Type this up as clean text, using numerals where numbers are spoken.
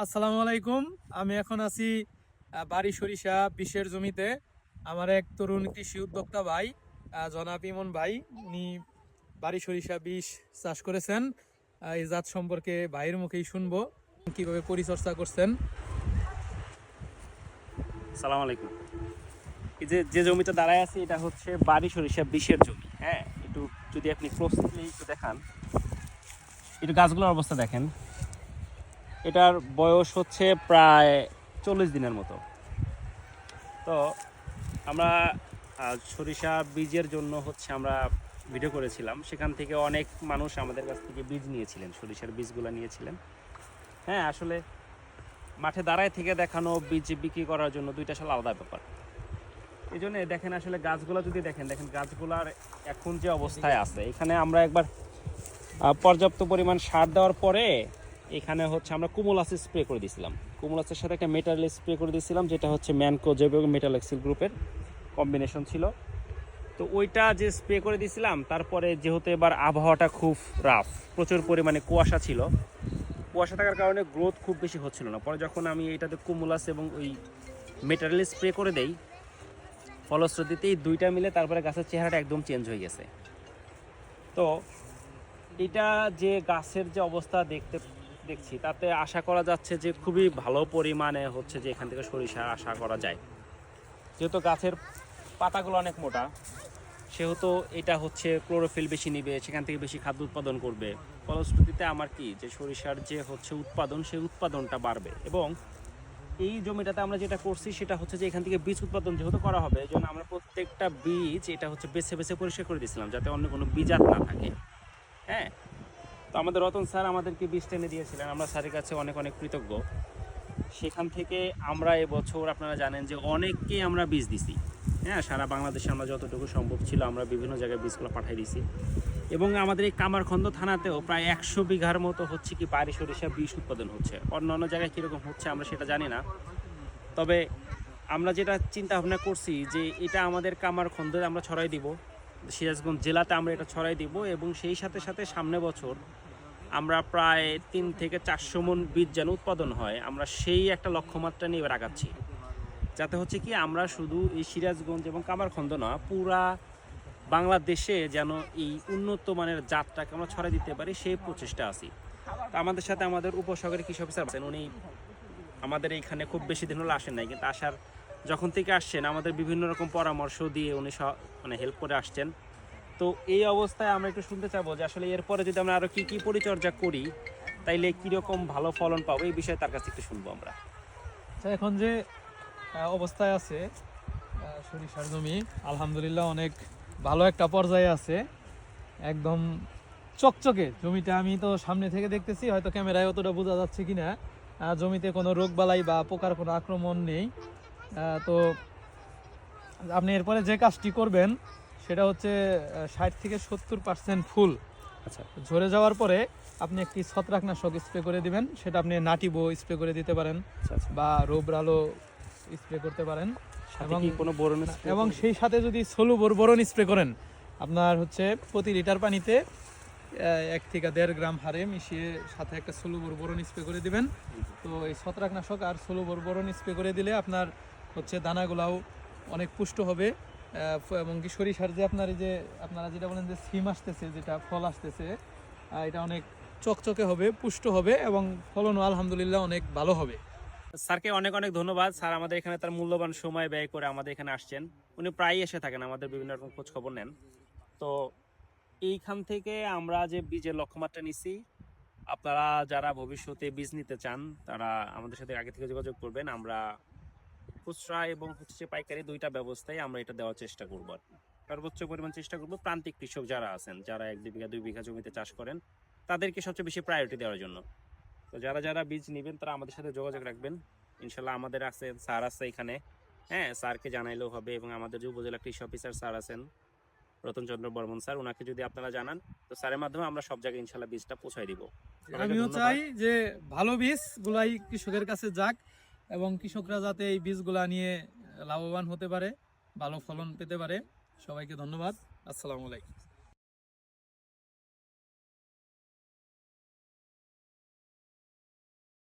আসসালামু আলাইকুম। আমি এখন আছি বাড়ি সরিষা বিষের জমিতে। আমার এক তরুণ কৃষি উদ্যোক্তা ভাই জনাব ইমন ভাই, উনি বাড়ি সরিষা বিষ চাষ করেছেন। এই জাত সম্পর্কে ভাইয়ের মুখেই শুনবো কিভাবে পরিচর্যা করছেন। সালাম আলাইকুম। এই যে যে জমিতে দাঁড়ায় আছে এটা হচ্ছে বাড়ি সরিষা বিষের জমি। হ্যাঁ, একটু যদি আপনি ক্লোজলি একটু দেখান, একটু গাছগুলোর অবস্থা দেখেন। এটার বয়স হচ্ছে প্রায় 40 দিনের মতো। তো আমরা সরিষা বীজের জন্য হচ্ছে আমরা ভিডিও করেছিলাম, সেখান থেকে অনেক মানুষ আমাদের কাছ থেকে বীজ নিয়েছিলেন, সরিষার বীজগুলো নিয়েছিলেন। হ্যাঁ, আসলে মাঠে দাঁড়ায় থেকে দেখানো বীজ বিক্রি করার জন্য দুইটা আসলে আলাদা ব্যাপার। এই জন্য দেখেন, আসলে গাছগুলো যদি দেখেন গাছগুলার এখন যে অবস্থায় আছে, এখানে আমরা একবার পর্যাপ্ত পরিমাণ সার দেওয়ার পরে এখানে হচ্ছে আমরা কুমোলাস স্প্রে করে দিয়েছিলাম। কুমোলাসের সাথে একটা মেটাল স্প্রে করে দিয়েছিলাম, যেটা হচ্ছে ম্যানকোজেব এবং মেটালেক্সিল গ্রুপের কম্বিনেশন ছিল। তো ওইটা যে স্প্রে করে দিয়েছিলাম, তারপরে যেহেতু এবার আবহাওয়াটা খুব রাফ, প্রচুর পরিমাণে কুয়াশা ছিল, কুয়াশা থাকার কারণে গ্রোথ খুব বেশি হচ্ছিল না। পরে যখন আমি এটাতে কুমোলাস এবং ওই মেটারিয়াল স্প্রে করে দেই, ফলশ্রুতিতে এই দুইটা মিলে তারপরে গাছের চেহারাটা একদম চেঞ্জ হয়ে গেছে। তো এটা যে গাছের যে অবস্থা দেখছি, তাতে আশা করা যাচ্ছে যে খুবই ভালো পরিমাণে হচ্ছে যে এখান থেকে সরিষা আশা করা যায়। যেহেতু গাছের পাতাগুলো অনেক মোটা, সেহেতু এটা হচ্ছে ক্লোরোফিল বেশি নিবে, সেখান থেকে বেশি খাদ্য উৎপাদন করবে। ফলশ্রুতিতে আমার কি যে সরিষার যে হচ্ছে উৎপাদন, সেই উৎপাদনটা বাড়বে। এবং এই জমিটাতে আমরা যেটা করছি সেটা হচ্ছে যে এখান থেকে বীজ উৎপাদন যেহেতু করা হবে, এই জন্য আমরা প্রত্যেকটা বীজ এটা হচ্ছে বেছে বেছে পরিষ্কার করে দিয়েছিলাম, যাতে অন্য কোনো বীজাত না থাকে। হ্যাঁ, তো আমাদের রতন স্যার আমাদেরকে বীজ টেনে দিয়েছিলেন, আমরা স্যারের কাছে অনেক অনেক কৃতজ্ঞ। সেখান থেকে আমরা এবছর আপনারা জানেন যে অনেককেই আমরা বীজ দিছি। হ্যাঁ, সারা বাংলাদেশে আমরা যতটুকু সম্ভব ছিল আমরা বিভিন্ন জায়গায় বীজগুলো পাঠিয়ে দিছি। এবং আমাদের এই কামারখন্দ থানাতেও প্রায় 100 বিঘার মতো হচ্ছে কি বাড়ি সরিষা বীজ উৎপাদন হচ্ছে। অন্য অন্য জায়গায় কীরকম হচ্ছে আমরা সেটা জানি না, তবে আমরা যেটা চিন্তা ভাবনা করছি যে এটা আমাদের কামারখন্দে আমরা ছড়াই দিব, সিরাজগঞ্জ জেলাতে আমরা এটা ছড়াই দিব। এবং সেই সাথে সাথে সামনে বছর আমরা প্রায় 3 থেকে 400 মণ বীজ যেন উৎপাদন হয়, আমরা সেই একটা লক্ষ্যমাত্রা নিয়ে এবার আগাচ্ছি। যাতে হচ্ছে কি আমরা শুধু এই সিরাজগঞ্জ এবং কামারখন্দ না, পুরা বাংলাদেশে যেন এই উন্নত মানের জাতটাকে আমরা ছড়াই দিতে পারি, সেই প্রচেষ্টা আছি। তো আমাদের সাথে আমাদের উপসহকারী কৃষি অফিসার আছেন, উনি আমাদের এইখানে খুব বেশি দিন হলো আসেন নাই, কিন্তু আসার যখন থেকে আসছেন আমাদের বিভিন্ন রকম পরামর্শ দিয়ে উনি মানে হেল্প করে আসছেন। তো এই অবস্থায় আমরা একটু শুনতে চাবো যে আসলে এরপরে যদি আমরা আরো কি কি পরিচর্যা করি তাইলে কিরকম ভালো ফলন পাবো, এই বিষয়ে তার কাছে একটু শুনবো আমরা। আচ্ছা, এখন যে অবস্থায় আছে সরিষার জমি, আলহামদুলিল্লাহ অনেক ভালো একটা পর্যায়ে আছে, একদম চকচকে জমিটা। আমি তো সামনে থেকে দেখতেছি, হয়তো ক্যামেরায় অতটা বোঝা যাচ্ছে কিনা। জমিতে কোনো রোগবালাই বা পোকার কোনো আক্রমণ নেই। তো আপনি এরপরে যে কাজটি করবেন সেটা হচ্ছে 60 থেকে 70% ফুল আচ্ছা, ঝরে যাওয়ার পরে আপনি একটি ছত্রাকনাশক স্প্রে করে দিবেন। সেটা আপনি নাটিবো স্প্রে করে দিতে পারেন, আচ্ছা, আচ্ছা। বা রোবরালো স্প্রে করতে পারেন। সাথে এবং কি কোনো বোরন এবং সেই সাথে যদি সলুবর বোরন স্প্রে করেন, আপনার হচ্ছে প্রতি লিটার পানিতে 1 থেকে 1.5 গ্রাম হারে মিশিয়ে সাথে একটা সলুবর বোরন স্প্রে করে দিবেন। তো এই ছত্রাকনাশক আর সলুবর বোরন স্প্রে করে দিলে আপনার হচ্ছে দানাগুলাও অনেক পুষ্ট হবে। এবং কি সরিষার যে আপনার এই যে আপনারা যেটা বলেন যে সিম আসতেছে, যেটা ফল আসতেছে, এটা অনেক চকচকে হবে, পুষ্ট হবে এবং ফলনও আলহামদুলিল্লাহ অনেক ভালো হবে। স্যারকে অনেক অনেক ধন্যবাদ। স্যার আমাদের এখানে তার মূল্যবান সময় ব্যয় করে আমাদের এখানে আসছেন। উনি প্রায়ই এসে থাকেন, আমাদের বিভিন্ন রকম খোঁজ খবর নেন। তো এইখান থেকে আমরা যে বীজের লক্ষ্যমাত্রা নিচ্ছি, আপনারা যারা ভবিষ্যতে বীজ নিতে চান তারা আমাদের সাথে আগে থেকে যোগাযোগ করবেন। আমরা খুচরা এবং হচ্ছে পাইকারি দুইটা ব্যবস্থায় আমরা এটা দেওয়ার চেষ্টা করবো। সর্বোচ্চ পরিমাণ চেষ্টা করবো প্রান্তিক কৃষক যারা আছেন, যারা 1-2 বিঘা 2 বিঘা জমিতে চাষ করেন, তাদেরকে সবচেয়ে বেশি প্রায়োরিটি দেওয়ার জন্য। তো যারা যারা বীজ নেবেন তারা আমাদের সাথে যোগাযোগ রাখবেন। ইনশাল্লাহ আমাদের আছে, স্যার আছে এখানে। হ্যাঁ, স্যারকে জানাইলেও হবে। এবং আমাদের যে উপজেলা কৃষি অফিসার স্যার আছেন রতনচন্দ্র বর্মন স্যার, ওনাকে যদি আপনারা জানান, তো স্যারের মাধ্যমে আমরা সব জায়গায় ইনশাল্লাহ বীজটা পৌঁছায় দিব। আমিও চাই যে ভালো বীজ গুলাই কৃষকের কাছে যাক এবং কৃষকরা যাতে এই বীজগুলা নিয়ে লাভবান হতে পারে, ভালো ফলন পেতে পারে। সবাইকে ধন্যবাদ। আসসালামু আলাইকুম।